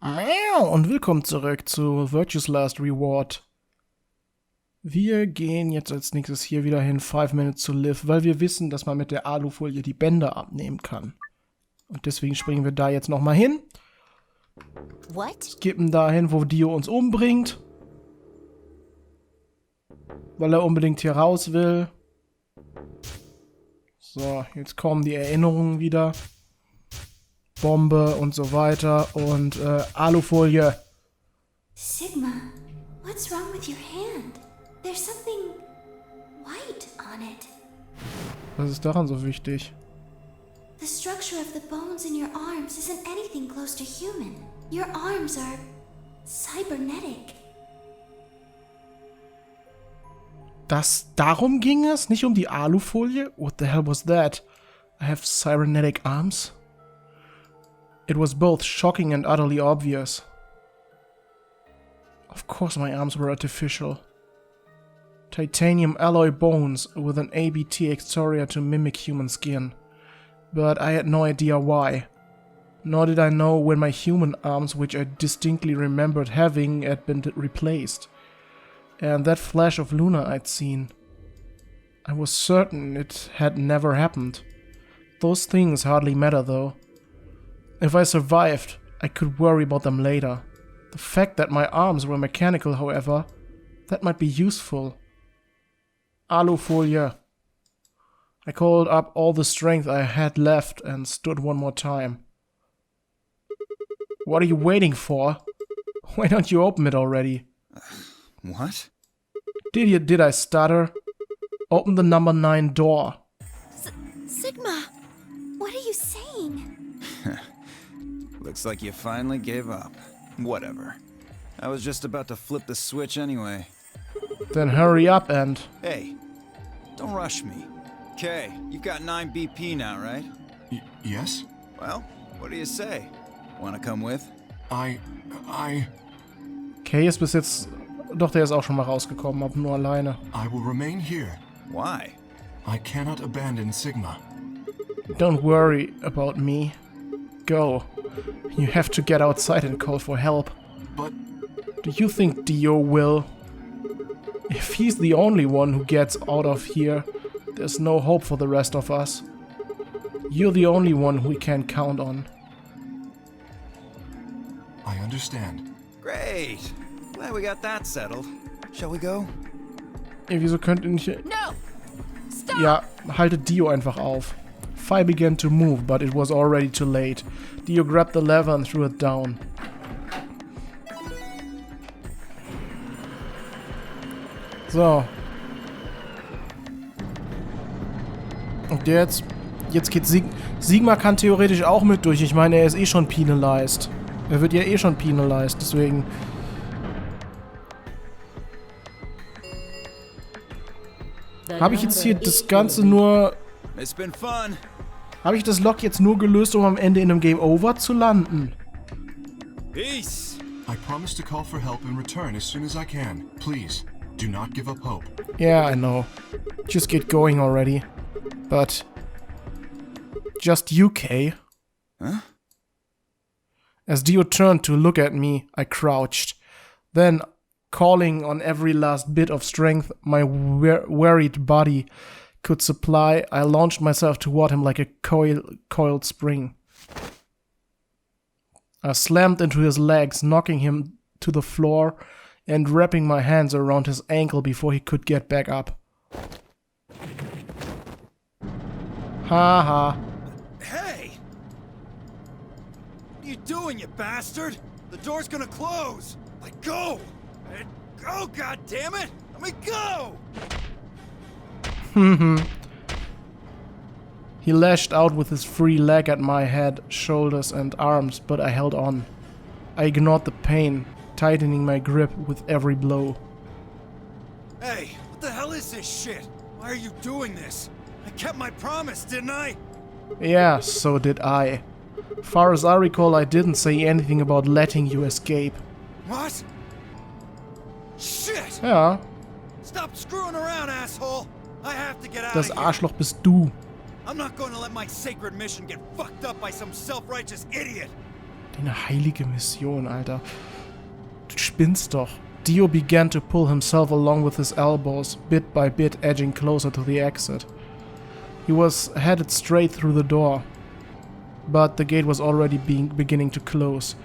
Miau und willkommen zurück zu Virtue's Last Reward. Wir gehen jetzt als nächstes hier wieder hin, 5 Minutes to Live, weil wir wissen, dass man mit der Alufolie die Bänder abnehmen kann. Und deswegen springen wir da jetzt nochmal hin. Skippen dahin, wo Dio uns umbringt. Weil er unbedingt hier raus will. So, jetzt kommen die Erinnerungen wieder. Bombe und so weiter und Alufolie. Sigma, what's wrong with your hand? There's something white on it. Was ist daran so wichtig? The structure of the bones in your arms isn't anything close to human. Your arms are cybernetic. Darum ging es? Nicht um die Alufolie? What the hell was that? I have cybernetic arms? It was both shocking and utterly obvious. Of course my arms were artificial. Titanium alloy bones with an ABT exterior to mimic human skin. But I had no idea why. Nor did I know when my human arms, which I distinctly remembered having, had been replaced. And that flash of Luna I'd seen. I was certain it had never happened. Those things hardly matter though. If I survived, I could worry about them later. The fact that my arms were mechanical, however, that might be useful. Alufolie. I called up all the strength I had left and stood one more time. What are you waiting for? Why don't you open it already? What? Did I stutter? Open the number 9 door. Sigma, what are you saying? Looks like you finally gave up. Whatever. I was just about to flip the switch anyway. Then hurry up and... Hey, don't rush me. Okay, you've got 9 BP now, right? Yes? Well, what do you say? Wanna come with? I... Kay ist bis jetzt... Doch, der ist auch schon mal rausgekommen, aber nur alleine. I will remain here. Why? I cannot abandon Sigma. Don't worry about me. Go. You have to get outside and call for help. But... Do you think Dio will? If he's the only one who gets out of here, there's no hope for the rest of us. You're the only one we can count on. I understand. Great. Glad we got that settled. Shall we go? Ey, wieso könnt ihr nicht... No! Stop! Ja, haltet Dio einfach auf. Fi began to move, but it was already too late. Dio grabbed the lever and threw it down. So. Und jetzt geht Sigma kann theoretisch auch mit durch. Ich meine, er ist eh schon penalized. Er wird ja eh schon penalized, deswegen... Habe ich jetzt hier das Ganze nur... It's been fun. Habe ich das Lock jetzt nur gelöst, um am Ende in einem Game Over zu landen? Peace. I promise to call for help and return as soon as I can. Please, do not give up hope. Yeah, I know. Just get going already. But... Just you, Kay. Huh? As Dio turned to look at me, I crouched. Then, calling on every last bit of strength my wearied body could supply, I launched myself toward him like a coiled spring. I slammed into his legs, knocking him to the floor and wrapping my hands around his ankle before he could get back up. Ha ha. Hey! What are you doing, you bastard? The door's gonna close! Let go! Let go, goddammit! Let me go! He lashed out with his free leg at my head, shoulders and arms, but I held on. I ignored the pain, tightening my grip with every blow. Hey, what the hell is this shit? Why are you doing this? I kept my promise, didn't I? Yeah, so did I. Far as I recall, I didn't say anything about letting you escape. What? Shit! Ja, Stop screwing around, asshole! I have to get out das of here. Arschloch bist du. I'm not going to let my sacred mission get fucked up by some self-righteous idiot. Deine heilige Mission, Alter. Du spinnst doch. Dio began to pull himself along with his elbows, bit by bit edging closer to the exit. He was headed straight through the door, but the gate was already beginning to close.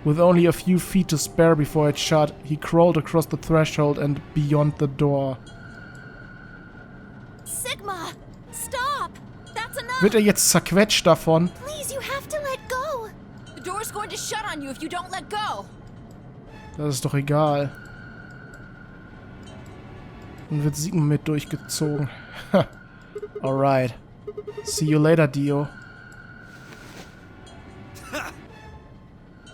With only a few feet to spare before it shut, he crawled across the threshold and beyond the door. Sigma, stop! That's enough! Wird er jetzt zerquetscht davon? Please, you have to let go! The door's going to shut on you if you don't let go. Das ist doch egal. Dann wird Sigma mit durchgezogen. Alright. See you later, Dio.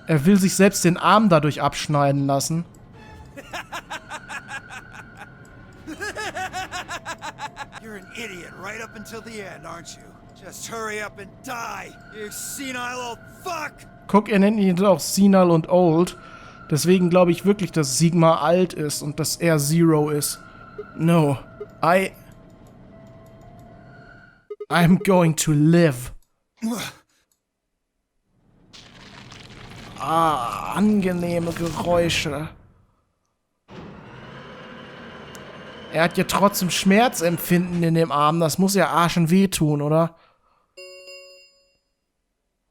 Er will sich selbst den Arm dadurch abschneiden lassen. You're an idiot right up until the end, aren't you? Just hurry up and die, you senile old fuck! Guck, er nennt ihn auch senile und old. Deswegen glaube ich wirklich, dass Sigma alt ist und dass er Zero ist. No. I'm going to live. Ah, angenehme Geräusche. Er hat ja trotzdem Schmerzempfinden in dem Arm. Das muss ja arschen wehtun, oder?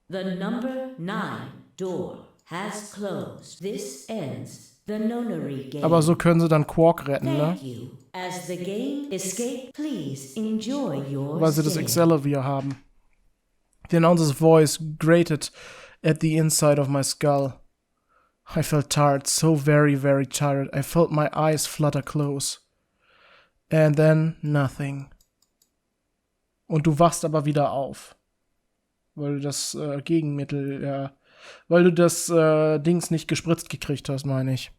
The number 9 door has closed. This ends the nonary game. Aber so können sie dann QUARK retten, ne? Thank you. As the game escape, please enjoy your Weil sie das stay. Accelerate haben. The announcer's voice grated at the inside of my skull. I felt tired, so very, very tired. I felt my eyes flutter close. And then nothing. Und du wachst aber wieder auf. Weil du das Gegenmittel, weil du das Dings nicht gespritzt gekriegt hast, meine ich.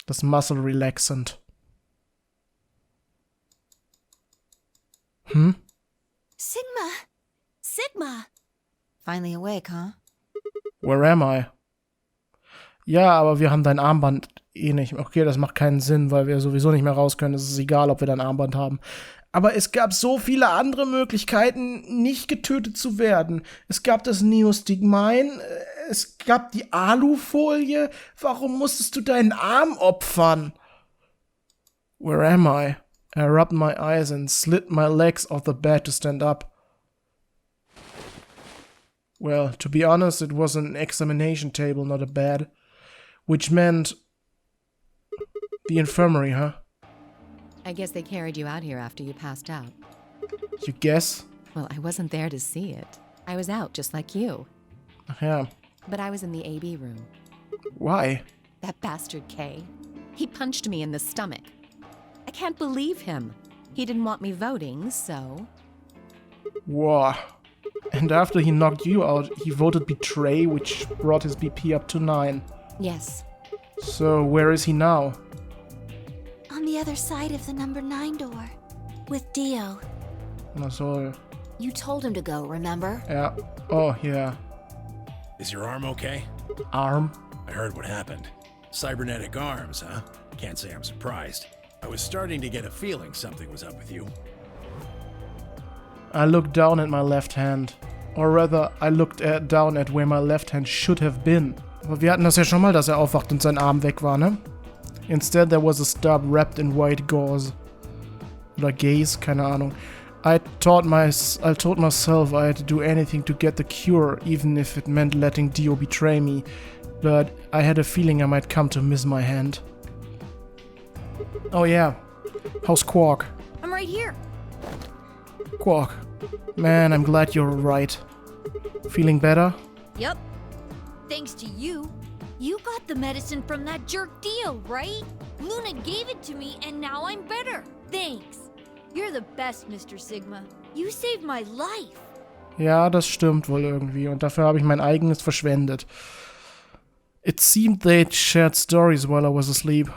Das Muscle Relaxant. Hm? Sigma! Sigma! Finally awake, huh? Where am I? Ja, aber wir haben dein Armband eh nicht. Okay, das macht keinen Sinn, weil wir sowieso nicht mehr raus können. Es ist egal, ob wir dein Armband haben. Aber es gab so viele andere Möglichkeiten, nicht getötet zu werden. Es gab das Neostigmine, es gab die Alufolie. Warum musstest du deinen Arm opfern? Where am I? I rubbed my eyes and slid my legs off the bed to stand up. Well, to be honest, it was an examination table, not a bed. Which meant the infirmary, huh? I guess they carried you out here after you passed out. You guess? Well, I wasn't there to see it. I was out just like you. Yeah. But I was in the AB room. Why? That bastard Kay. He punched me in the stomach. I can't believe him. He didn't want me voting, so... Wow. And after he knocked you out, he voted betray, which brought his BP up to 9. Yes. So, where is he now? On the other side of the number 9 door. With Dio. Na so, You told him to go, remember? ja. Oh, yeah. Is your arm okay? Arm? I heard what happened. Cybernetic arms, huh? Can't say I'm surprised. I was starting to get a feeling something was up with you. I looked down at my left hand. Or rather, I looked down at where my left hand should have been. Aber wir hatten das ja schon mal, dass er aufwacht und sein Arm weg war, ne? Instead, there was a stub wrapped in white gauze. Oder gaze, keine Ahnung. I told myself I'd do anything to get the cure, even if it meant letting Dio betray me. But I had a feeling I might come to miss my hand. Oh yeah. How's QUARK? I'm right here. QUARK. Man, I'm glad you're alright. Feeling better? Yep. Thanks to you. You got the medicine from that jerk Dio, right? Luna gave it to me and now I'm better. Thanks. You're the best, Mr. Sigma. You saved my life. Ja, das stimmt wohl irgendwie. Und dafür habe ich mein eigenes verschwendet. It seemed they'd shared stories while I was asleep.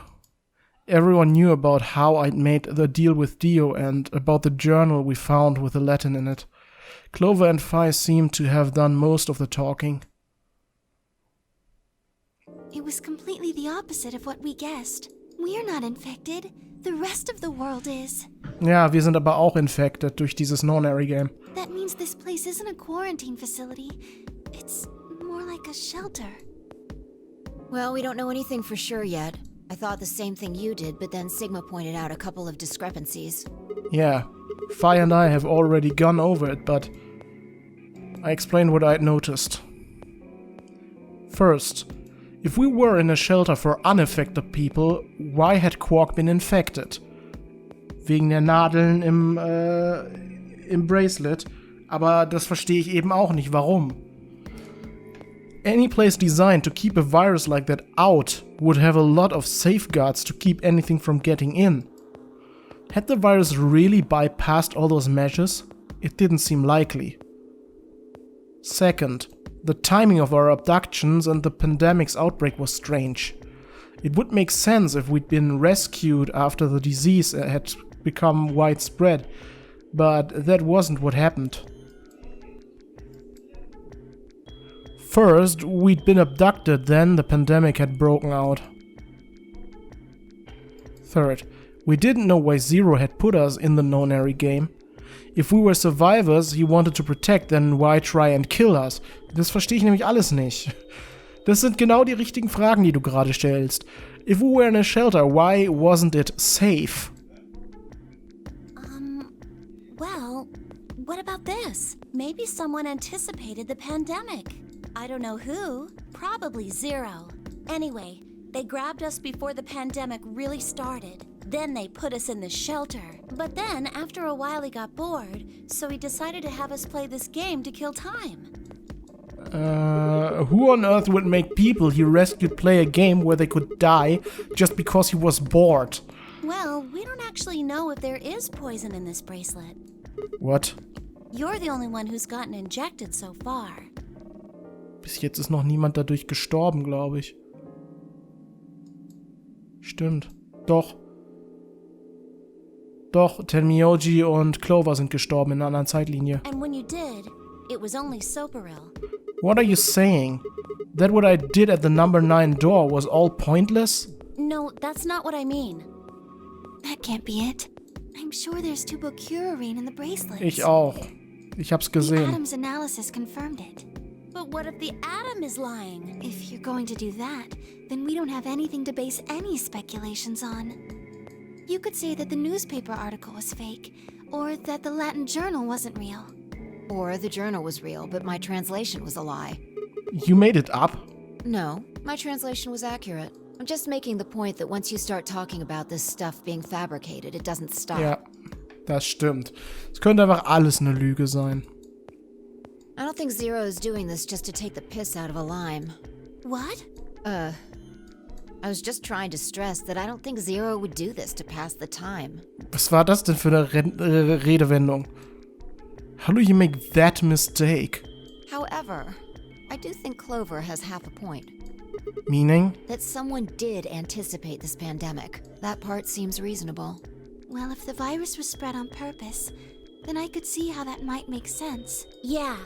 Everyone knew about how I'd made the deal with Dio and about the journal we found with the Latin in it. Clover and Phi seemed to have done most of the talking. It was completely the opposite of what we guessed. We're not infected. The rest of the world is. Ja, wir sind aber auch infected durch dieses Non-Airy Game. That means this place isn't a quarantine facility. It's more like a shelter. Well, we don't know anything for sure yet. I thought the same thing you did, but then Sigma pointed out a couple of discrepancies. Yeah, Fi and I have already gone over it, but I explained what I'd noticed. First, if we were in a shelter for unaffected people, why had QUARK been infected? Wegen der Nadeln im Bracelet, aber das verstehe ich eben auch nicht, warum. Any place designed to keep a virus like that out would have a lot of safeguards to keep anything from getting in. Had the virus really bypassed all those measures? It didn't seem likely. Second, the timing of our abductions and the pandemic's outbreak was strange. It would make sense if we'd been rescued after the disease had become widespread, but that wasn't what happened. First, we'd been abducted, then the pandemic had broken out. Third, we didn't know why Zero had put us in the nonary game. If we were survivors he wanted to protect, then why try and kill us? Das verstehe ich nämlich alles nicht. Das sind genau die richtigen Fragen, die du gerade stellst. If we were in a shelter, why wasn't it safe? Well, what about this? Maybe someone anticipated the pandemic. I don't know who. Probably Zero. Anyway, they grabbed us before the pandemic really started. Then they put us in the shelter. But then, after a while, he got bored, so he decided to have us play this game to kill time. Who on earth would make people he rescued play a game where they could die just because he was bored? Well, we don't actually know if there is poison in this bracelet. What? You're the only one who's gotten injected so far. Bis jetzt ist noch niemand dadurch gestorben, glaube ich. Stimmt. Doch. Doch, Tenmyoji und Clover sind gestorben in einer anderen Zeitlinie. And when you did, it was only Soparil. What are you saying? That what I did at the number 9 door was all pointless? No, that's not what I mean. That can't be it. I'm sure there's tubocurarine in the bracelets. Ich auch. Ich hab's The gesehen. Adam's analysis confirmed it. But what if the atom is lying? If you're going to do that, then we don't have anything to base any speculations on. You could say that the newspaper article was fake, or that the Latin journal wasn't real. Or the journal was real, but my translation was a lie. You made it up? No, my translation was accurate. I'm just making the point that once you start talking about this stuff being fabricated, it doesn't stop. Ja, das stimmt. Es könnte einfach alles eine Lüge sein. I don't think Zero is doing this just to take the piss out of a lime. What? I was just trying to stress that I don't think Zero would do this to pass the time. Was war das denn für eine Redewendung? How do you make that mistake? However, I do think Clover has half a point. Meaning? That someone did anticipate this pandemic. That part seems reasonable. Well, if the virus was spread on purpose, then I could see how that might make sense. Yeah.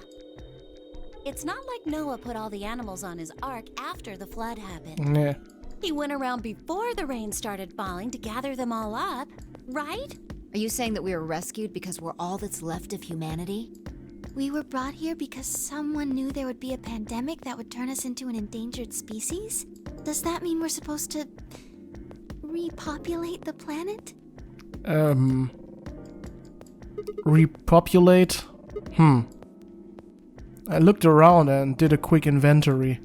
It's not like Noah put all the animals on his ark after the flood happened. Nee. He went around before the rain started falling to gather them all up, right? Are you saying that we were rescued because we're all that's left of humanity? We were brought here because someone knew there would be a pandemic that would turn us into an endangered species? Does that mean we're supposed to repopulate the planet? Repopulate? I looked around and did a quick inventory.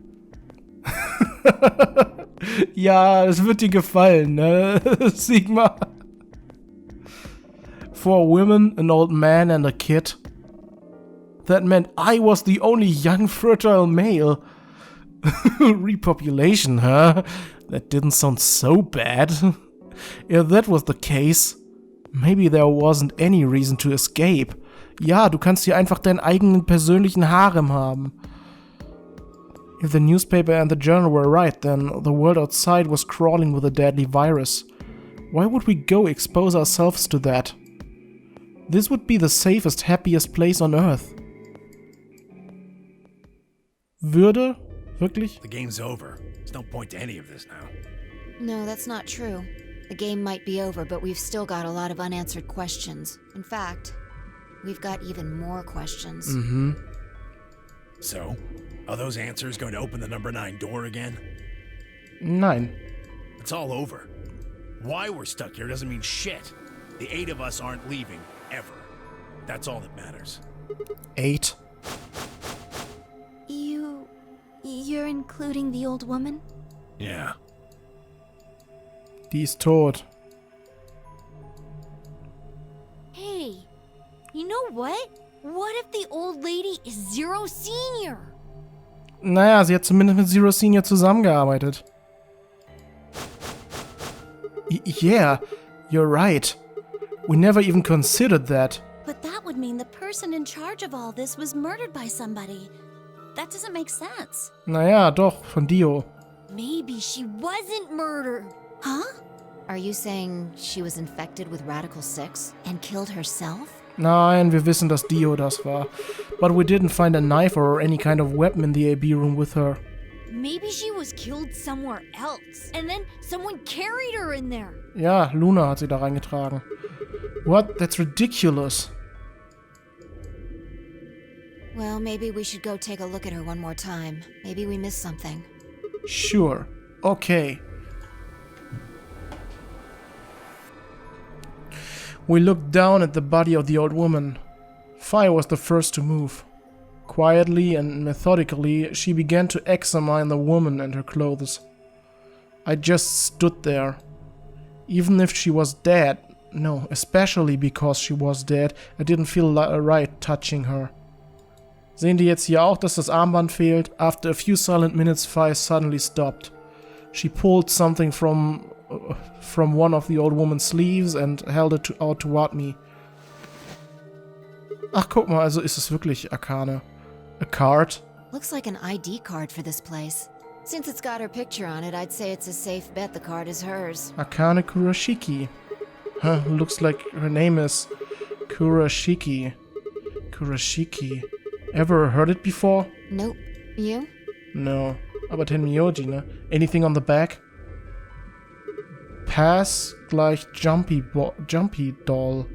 Ja, es wird dir gefallen, ne, Sigma? 4 women, an old man and a kid. That meant I was the only young fertile male. Repopulation, huh? That didn't sound so bad. If that was the case, maybe there wasn't any reason to escape. Ja, du kannst hier einfach deinen eigenen persönlichen Harem haben. If the newspaper and the journal were right, then the world outside was crawling with a deadly virus. Why would we go expose ourselves to that? This would be the safest, happiest place on Earth. Würde? Wirklich? The game's over. There's no point to any of this now. No, that's not true. The game might be over, but we've still got a lot of unanswered questions. In fact, we've got even more questions. Mhm. So, Are those answers going to open the number 9 door again? Nein. It's all over. Why we're stuck here doesn't mean shit. The 8 of us aren't leaving, ever. That's all that matters. 8. You're including the old woman? Yeah. Die ist tot. Hey, you know what? What if the old lady is Zero Senior? Naja, sie hat zumindest mit Zero Senior zusammengearbeitet. Yeah, you're right. We never even considered that. But that would mean the person in charge of all this was murdered by somebody. That doesn't make sense. Naja, doch, von Dio. Maybe she wasn't murdered. Huh? Are you saying she was infected with Radical 6 and killed herself? Nein, wir wissen, dass Dio das war. But we didn't find a knife or any kind of weapon in the AB room with her. Maybe she was killed somewhere else. And then someone carried her in there. Ja, Luna hat sie da reingetragen. What? That's ridiculous. Well, maybe we should go take a look at her one more time. Maybe we missed something. Sure. Okay. We looked down at the body of the old woman. Fire was the first to move. Quietly and methodically, she began to examine the woman and her clothes. I just stood there. Even if she was dead, no, especially because she was dead, I didn't feel right touching her. Sehen die jetzt hier auch, dass das Armband fehlt? After a few silent minutes, Fire suddenly stopped. She pulled something from one of the old woman's sleeves and held it out toward me. Ach, guck mal, also ist es wirklich Akane. A card? Looks like an ID card for this place. Since it's got her picture on it, I'd say it's a safe bet the card is hers. Akane Kurashiki. Huh, looks like her name is Kurashiki. Kurashiki. Ever heard it before? Nope. You? No. Aber Tenmyoji, ne? Anything on the back? Pass gleich Jumpy Doll.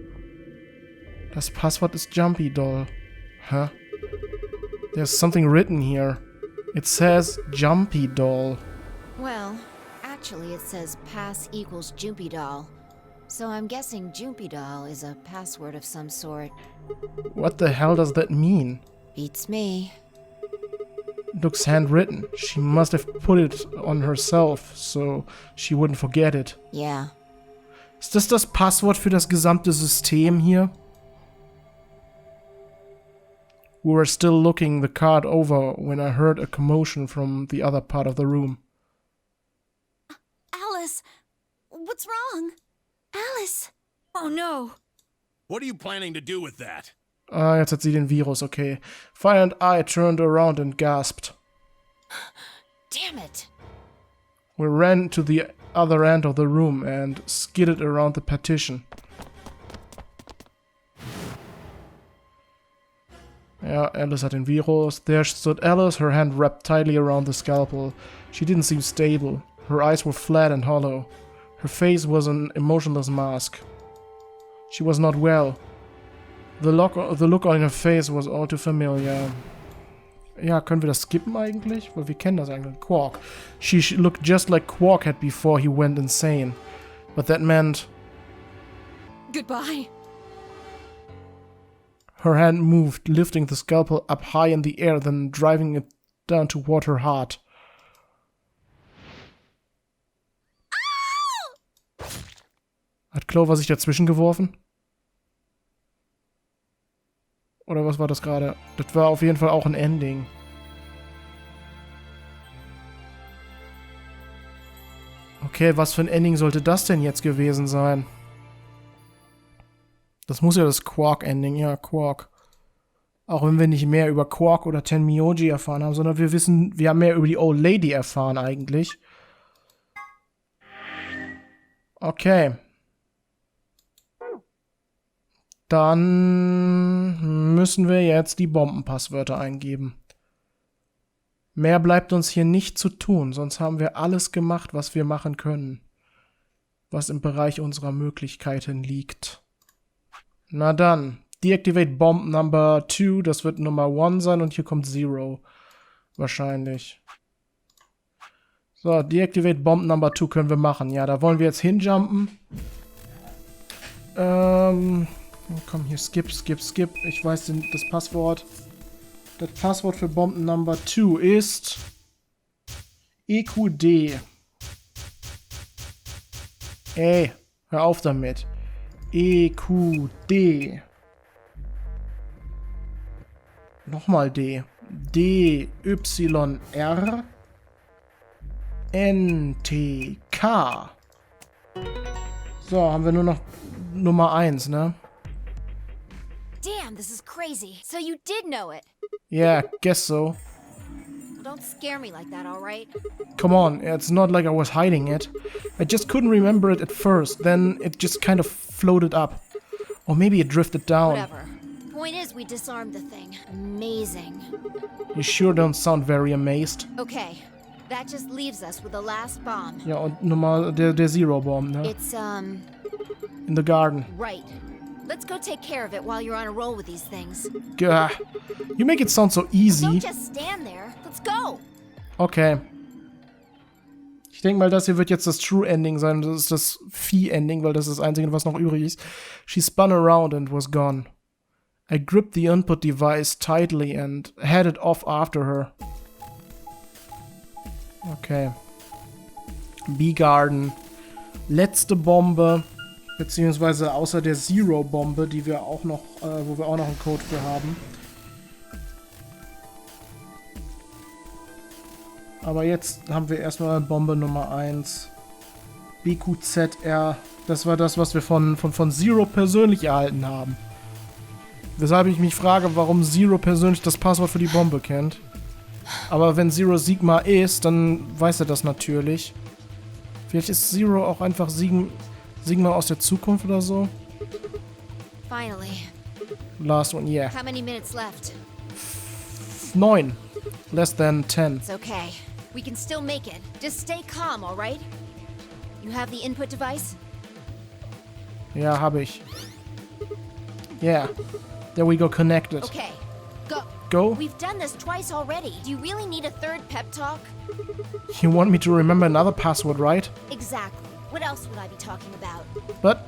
Das Passwort ist Jumpy Doll. Huh? There's something written here. It says Jumpy Doll. Well, actually it says pass equals Jumpy Doll. So I'm guessing Jumpy Doll is a password of some sort. What the hell does that mean? Beats me. Looks handwritten. She must have put it on herself, so she wouldn't forget it. Yeah. Ist das das Passwort für das gesamte System hier? We were still looking the card over when I heard a commotion from the other part of the room. Alice, what's wrong? Alice! Oh no! What are you planning to do with that? Ah, jetzt hat sie den Virus, okay. Fire and I turned around and gasped. Damn it! We ran to the other end of the room and skidded around the partition. Ja, Alice hat den Virus. There stood Alice, her hand wrapped tightly around the scalpel. She didn't seem stable. Her eyes were flat and hollow. Her face was an emotionless mask. She was not well. The look on her face was all too familiar. Ja, können wir das skippen eigentlich? Weil wir kennen das eigentlich. QUARK. She looked just like QUARK had before he went insane. But that meant... Goodbye. Her hand moved, lifting the scalpel up high in the air, then driving it down toward her heart. Hat Clover sich dazwischen geworfen? Oder was war das gerade? Das war auf jeden Fall auch ein Ending. Okay, was für ein Ending sollte das denn jetzt gewesen sein? Das muss ja das QUARK-Ending, ja, QUARK. Auch wenn wir nicht mehr über QUARK oder Tenmyoji erfahren haben, sondern wir haben mehr über die Old Lady erfahren eigentlich. Okay. Dann müssen wir jetzt die Bombenpasswörter eingeben. Mehr bleibt uns hier nicht zu tun, sonst haben wir alles gemacht, was wir machen können. Was im Bereich unserer Möglichkeiten liegt. Na dann, deactivate bomb number 2, das wird Nummer 1 sein und hier kommt 0. Wahrscheinlich. So, Deactivate Bomb Number 2 können wir machen. Ja, da wollen wir jetzt hinjumpen. Komm hier, skip. Ich weiß das Passwort. Das Passwort für Bomb Number 2 ist EQD. Ey, hör auf damit. EQD. Nochmal D. DYR NTK. So, haben wir nur noch Nummer 1, ne? Damn, this is crazy. So you did know it. Yeah, guess so. Don't scare me like that, alright? Come on, it's not like I was hiding it. I just couldn't remember it at first, then it just kind of floated up. Or maybe it drifted down. Whatever. Point is, we disarmed the thing. Amazing. You sure don't sound very amazed. Okay, that just leaves us with the last bomb. Ja, und nochmal der Zero Bomb, ne? It's, In the garden. right. Let's go take care of it while you're on a roll with these things. Gah. You make it sound so easy. Don't just stand there. Let's go. Okay. Ich denke mal, das hier wird jetzt das True Ending sein. Das ist das Vieh-Ending, weil das ist das Einzige, was noch übrig ist. She spun around and was gone. I gripped the input device tightly and headed off after her. Okay. B-Garden. Letzte Bombe. Beziehungsweise außer der Zero-Bombe, die wir auch noch, wo wir auch noch einen Code für haben. Aber jetzt haben wir erstmal Bombe Nummer 1. BQZR. Das war das, was wir von Zero persönlich erhalten haben. Weshalb ich mich frage, warum Zero persönlich das Passwort für die Bombe kennt. Aber wenn Zero Sigma ist, dann weiß er das natürlich. Vielleicht ist Zero auch einfach Sigma aus der Zukunft oder so. Finally. Last one, yeah. How many minutes left? 9. Less than 10. It's okay. We can still make it. Just stay calm, alright? You have the input device? Ja, habe ich. Yeah. There we go, connected. Okay. Go. Go? We've done this twice already. Do you really need a third pep talk? You want me to remember another password, right? Exactly. What else would I be talking about? But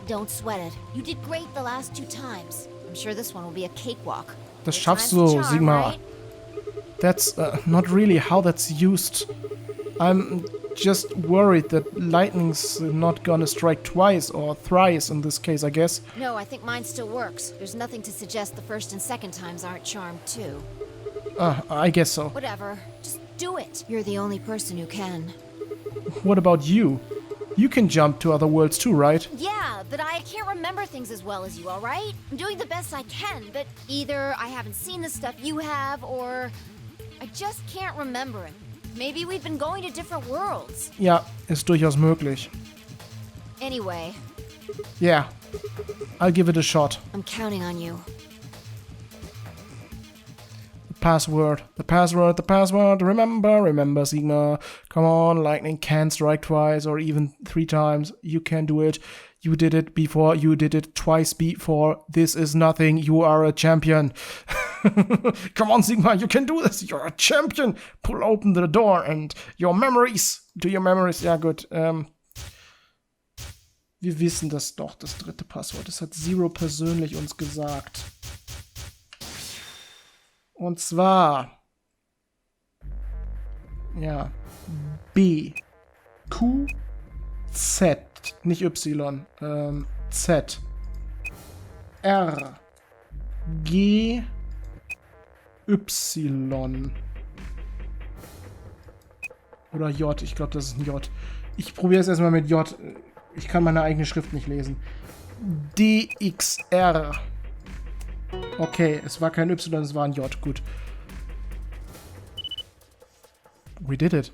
Don't sweat it. You did great the last 2 times. I'm sure this one will be a cakewalk. das Good schaffst times du, to charm, Sigma. right? That's not really how that's used. I'm just worried that lightning's not gonna strike twice or thrice in this case, I guess. No, I think mine still works. There's nothing to suggest the first and second times aren't charmed too. I guess so. Whatever. Just do it. You're the only person who can. What about you? You can jump to other worlds too, right? Yeah, but I can't remember things as well as you, alright? I'm doing the best I can, but either I haven't seen the stuff you have, or I just can't remember it. Maybe we've been going to different worlds. Ja, ist durchaus möglich. Anyway, Yeah, I'll give it a shot. I'm counting on you. The password. Remember, Sigma. Come on, lightning can't strike twice or even 3 times. You can do it. You did it before. You did it twice before. This is nothing. You are a champion. Come on, Sigma, you can do this. You're a champion. Pull open the door and your memories. Do your memories. Ja, gut. Wir wissen das doch, das 3. Passwort. Das hat Zero persönlich uns gesagt. Und zwar, ja, B, Q, Z, nicht Y, Z, R, G, Y. Oder J, ich glaube, das ist ein J. Ich probiere es erstmal mit J. Ich kann meine eigene Schrift nicht lesen. D, X, R. Okay, es war kein Y, es war ein J. Gut. We did it.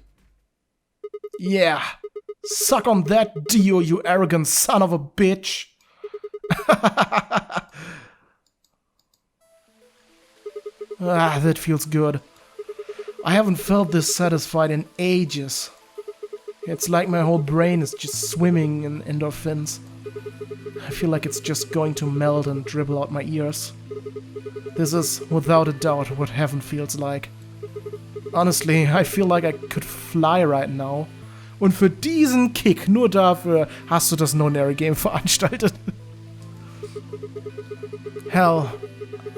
Yeah. Suck on that, Dio, you arrogant son of a bitch. That feels good. I haven't felt this satisfied in ages. It's like my whole brain is just swimming in endorphins. I feel like it's just going to melt and dribble out my ears. This is, without a doubt, what heaven feels like. Honestly, I feel like I could fly right now. Und für diesen Kick, nur dafür, hast du das No-Nary-Game veranstaltet. Hell,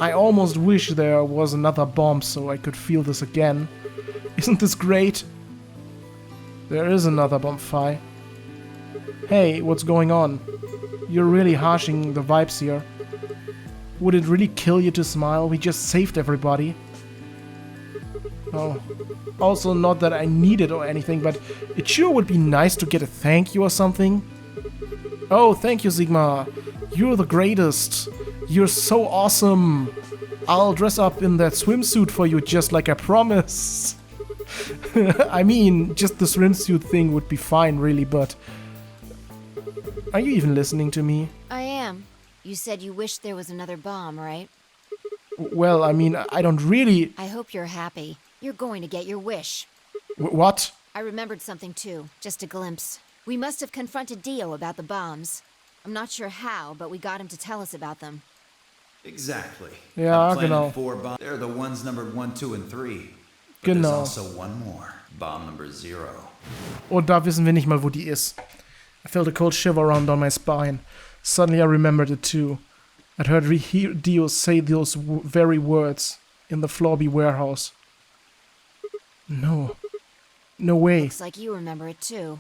I almost wish there was another bomb so I could feel this again. Isn't this great? There is another bomb, Fi. Hey, what's going on? You're really harshing the vibes here. Would it really kill you to smile? We just saved everybody. Oh. Also, not that I need it or anything, but it sure would be nice to get a thank you or something. Oh, thank you, Sigma. You're the greatest. You're so awesome. I'll dress up in that swimsuit for you just like I promised. I mean, just the swimsuit thing would be fine, really, but... Are you even listening to me? I am. You said you wished there was another bomb, right? Well, I mean, I don't really... I hope you're happy. You're going to get your wish. What? I remembered something too, just a glimpse. We must have confronted Dio about the bombs. I'm not sure how, but we got him to tell us about them. Exactly. Ja, I'm planning genau. 4 bombs. They're the ones numbered 1, 2, and 3. But Genau. there's also one more. Bomb number 0. Und da wissen wir nicht mal, wo die ist. I felt a cold shiver around down my spine. Suddenly I remembered it too. I'd heard Dio say those very words in the Florby warehouse. No. No way. Looks like you remember it too.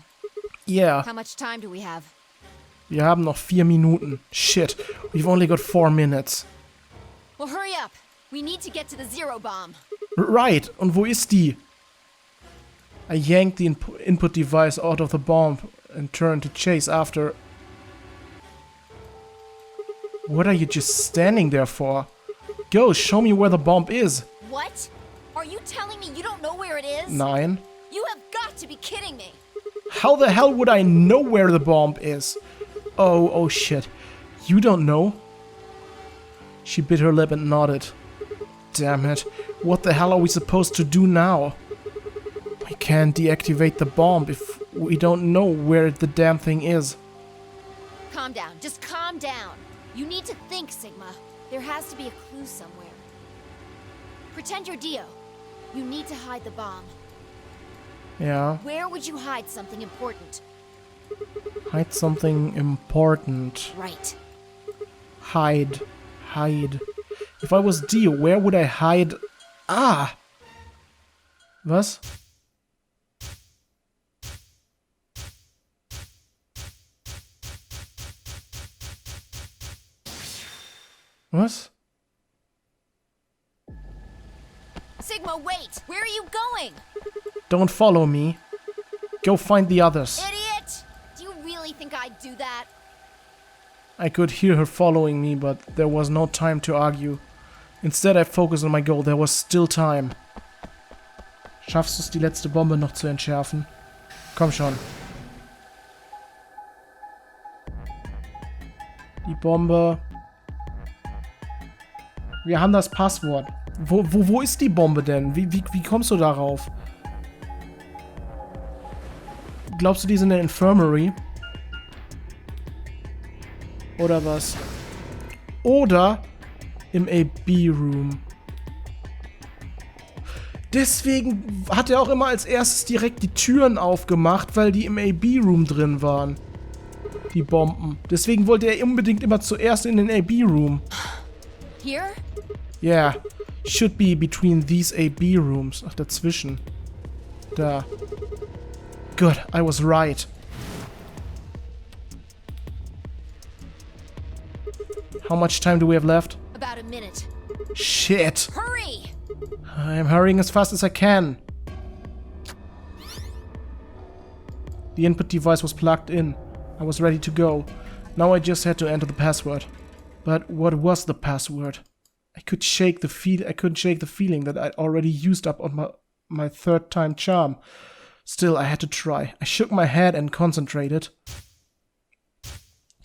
Yeah. How much time do we have? Wir haben noch 4 Minuten. Shit. We've only got 4 minutes. Well, hurry up. We need to get to the Zero bomb. Right. Und wo ist die? I yanked the input device out of the bomb and turned to chase after. What are you just standing there for? Go, show me where the bomb is. What? Are you telling me you don't know where it is? Nein. You have got to be kidding me. How the hell would I know where the bomb is? Oh shit. You don't know? She bit her lip and nodded. Damn it. What the hell are we supposed to do now? We can't deactivate the bomb if we don't know where the damn thing is. Calm down. Just calm down. You need to think, Sigma. There has to be a clue somewhere. Pretend you're Dio. You need to hide the bomb. Yeah. Where would you hide something important? Hide something important. Right. Hide. If I was Dio, where would I hide? Ah! Was? Was? Sigma, wait! Where are you going? Don't follow me. Go find the others. Idiot! Do you really think I'd do that? I could hear her following me, but there was no time to argue. Instead, I focused on my goal. There was still time. Schaffst du es, die letzte Bombe noch zu entschärfen? Komm schon. Die Bombe. Wir haben das Passwort. Wo ist die Bombe denn? Wie kommst du darauf? Glaubst du, die sind in der Infirmary? Oder was? Oder im AB-Room. Deswegen hat er auch immer als erstes direkt die Türen aufgemacht, weil die im AB-Room drin waren. Die Bomben. Deswegen wollte er unbedingt immer zuerst in den AB-Room. Here? Yeah. Should be between these AB-Rooms. Ach, dazwischen. Da. Good, I was right. How much time do we have left? About a minute. Shit. Hurry! I'm hurrying as fast as I can. The input device was plugged in. I was ready to go. Now I just had to enter the password. But what was the password? I couldn't shake the feeling that I'd already used up on my third time charm. Still, I had to try. I shook my head and concentrated.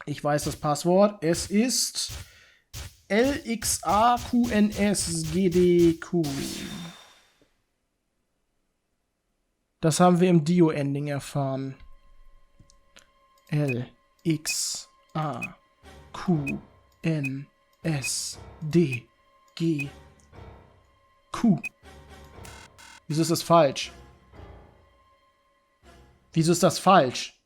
Ich weiß das Passwort. Es ist LXAQNSGDQ. Das haben wir im Dio-Ending erfahren. LXAQNSDQ. Wieso ist das falsch? Wieso ist das falsch?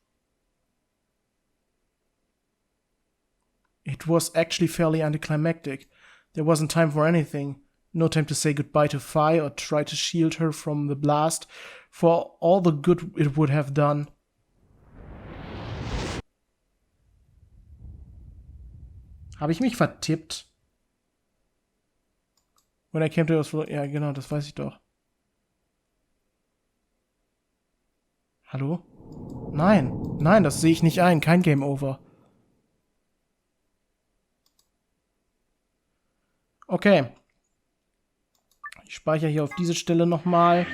It was actually fairly anticlimactic. There wasn't time for anything. No time to say goodbye to Fi or try to shield her from the blast for all the good it would have done. Habe ich mich vertippt? When I came to us, ja genau, das weiß ich doch. Hallo? Nein, nein, das sehe ich nicht ein. Kein Game Over. Okay. Ich speichere hier auf diese Stelle nochmal.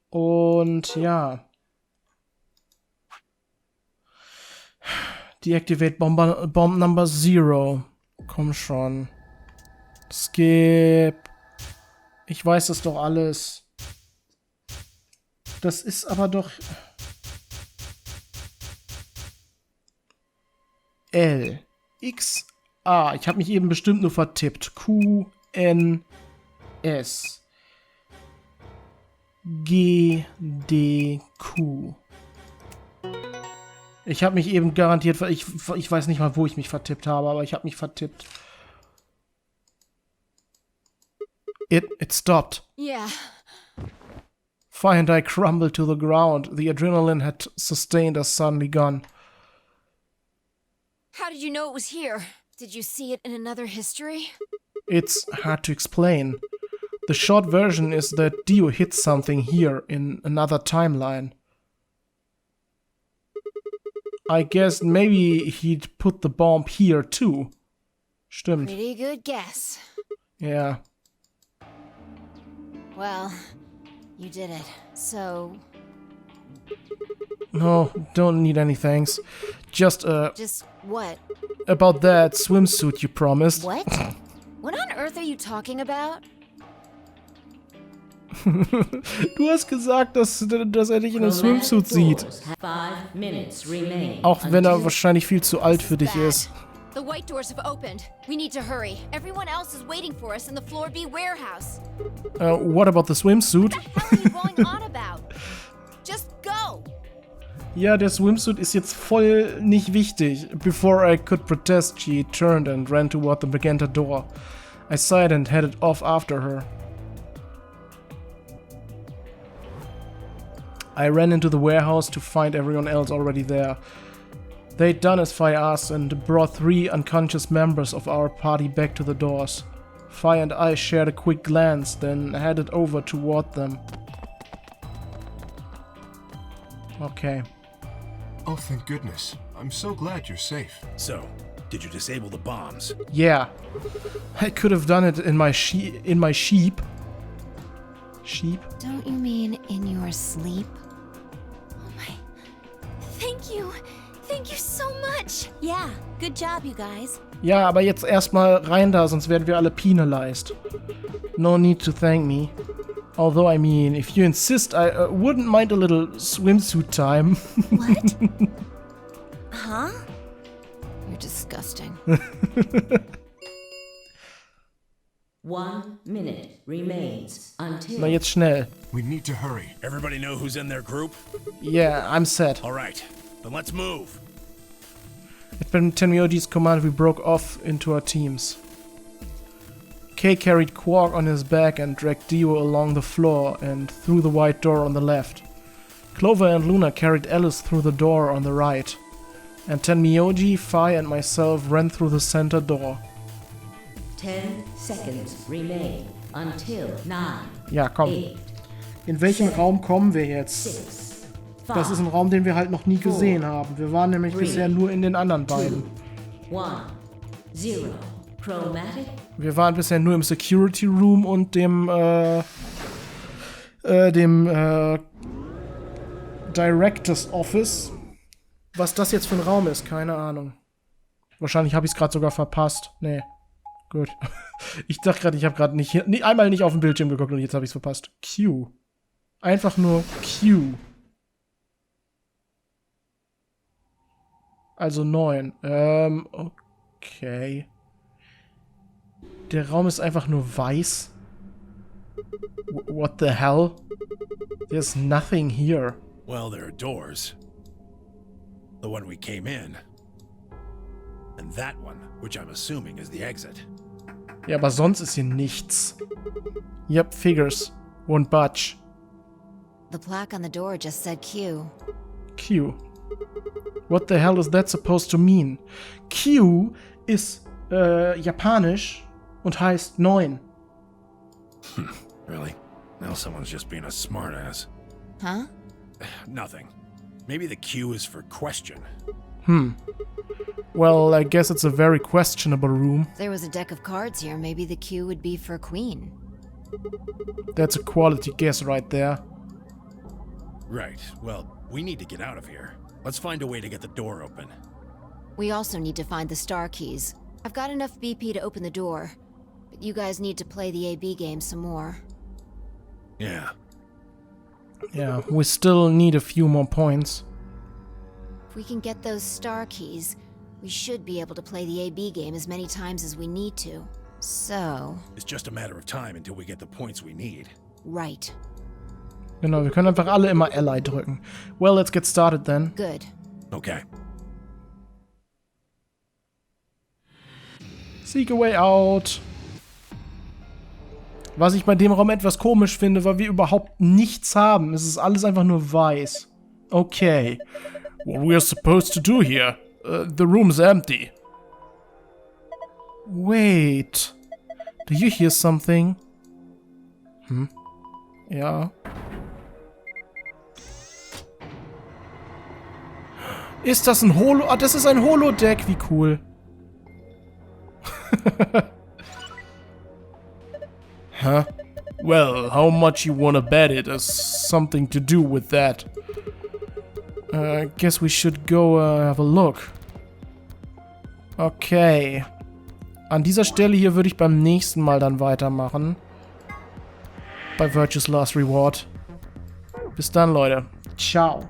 Und ja. Deactivate Bomb Number 0. Komm schon. Skip. Ich weiß das doch alles. Das ist aber doch... L. X. A. Ich habe mich eben bestimmt nur vertippt. Q. N. S. G. D. Q. Ich habe mich eben garantiert... Ich weiß nicht mal, wo ich mich vertippt habe, aber ich habe mich vertippt. It stopped. Yeah. Fi and I crumbled to the ground. The adrenaline had sustained us suddenly gone. How did you know it was here? Did you see it in another history? It's hard to explain. The short version is that Dio hit something here in another timeline. I guess maybe he'd put the bomb here too. Stimmt. Pretty good guess. Yeah. Well, you did it. So... No, don't need any thanks. Just what? About that swimsuit you promised. What? What on earth are you talking about? Du hast gesagt, dass er dich in einem Swimsuit sieht. Auch wenn er wahrscheinlich viel zu alt für dich ist. The white doors have opened. We need to hurry. Everyone else is waiting for us in the Floor B warehouse. What about the swimsuit? What the hell are you going on about? Just go. Ja, der Swimsuit ist jetzt voll nicht wichtig. Before I could protest, she turned and ran toward the magenta door. I sighed and headed off after her. I ran into the warehouse to find everyone else already there. They'd done as Fi asked and brought 3 unconscious members of our party back to the doors. Fi and I shared a quick glance, then headed over toward them. Okay. Oh, thank goodness. I'm so glad you're safe. So, did you disable the bombs? Yeah. I could have done it in my sheep. Sheep? Don't you mean in your sleep? Oh my... Thank you. Thank you so much. Yeah, good job, you guys. Ja, aber jetzt erstmal rein da, sonst werden wir alle penalized. No need to thank me. Although, I mean, if you insist, I wouldn't mind a little swimsuit time. What? Huh? You're disgusting. 1 minute remains until... Na, jetzt schnell. We need to hurry. Everybody know who's in their group? Yeah, I'm set. All right, then let's move. At Tenmyoji's command, we broke off into our teams. Kay carried QUARK on his back and dragged Dio along the floor and through the white door on the left. Clover and Luna carried Alice through the door on the right. And Tenmyoji, Fi and myself ran through the center door. 10 seconds remain until 9. Ja, komm. 8, In welchen Raum kommen wir jetzt? 6, Das ist ein Raum, den wir halt noch nie gesehen haben. Wir waren nämlich bisher nur in den anderen beiden. 1, 0. Chromatic. Wir waren bisher nur im Security Room und dem Director's Office. Was das jetzt für ein Raum ist, keine Ahnung. Wahrscheinlich habe ich es gerade sogar verpasst. Nee. Gut. Ich dachte gerade, ich habe gerade einmal nicht auf den Bildschirm geguckt und jetzt habe ich es verpasst. Q. Einfach nur Q. Also 9. Okay. Der Raum ist einfach nur weiß. What the hell? There's nothing here. Well, there are doors. The one we came in. And that one, which I'm assuming is the exit. Ja, aber sonst ist hier nichts. Yep, figures. Won't budge. The plaque on the door just said Q. Q. What the hell is that supposed to mean? Q ist japanisch und heißt 9. Really? Now someone's just being a smartass. Huh? Nothing. Maybe the Q is for question. Well, I guess it's a very questionable room. If there was a deck of cards here, maybe the Q would be for queen. That's a quality guess right there. Right. Well, we need to get out of here. Let's find a way to get the door open. We also need to find the star keys. I've got enough BP to open the door, but you guys need to play the AB game some more. Yeah. Yeah, we still need a few more points. If we can get those star keys, we should be able to play the AB game as many times as we need to. So... It's just a matter of time until we get the points we need. Right. Genau, wir können einfach alle immer Ally drücken. Well, let's get started then. Good. Okay. Seek a way out. Was ich bei dem Raum etwas komisch finde, weil wir überhaupt nichts haben. Es ist alles einfach nur weiß. Okay. What we are supposed to do here? The room's empty. Wait. Do you hear something? Ja. Ist das ein Holo... Ah, das ist ein Holodeck. Wie cool. Huh? Well, how much you wanna bet it has something to do with that. I guess we should go have a look. Okay. An dieser Stelle hier würde ich beim nächsten Mal dann weitermachen. Bei Virtue's Last Reward. Bis dann, Leute. Ciao.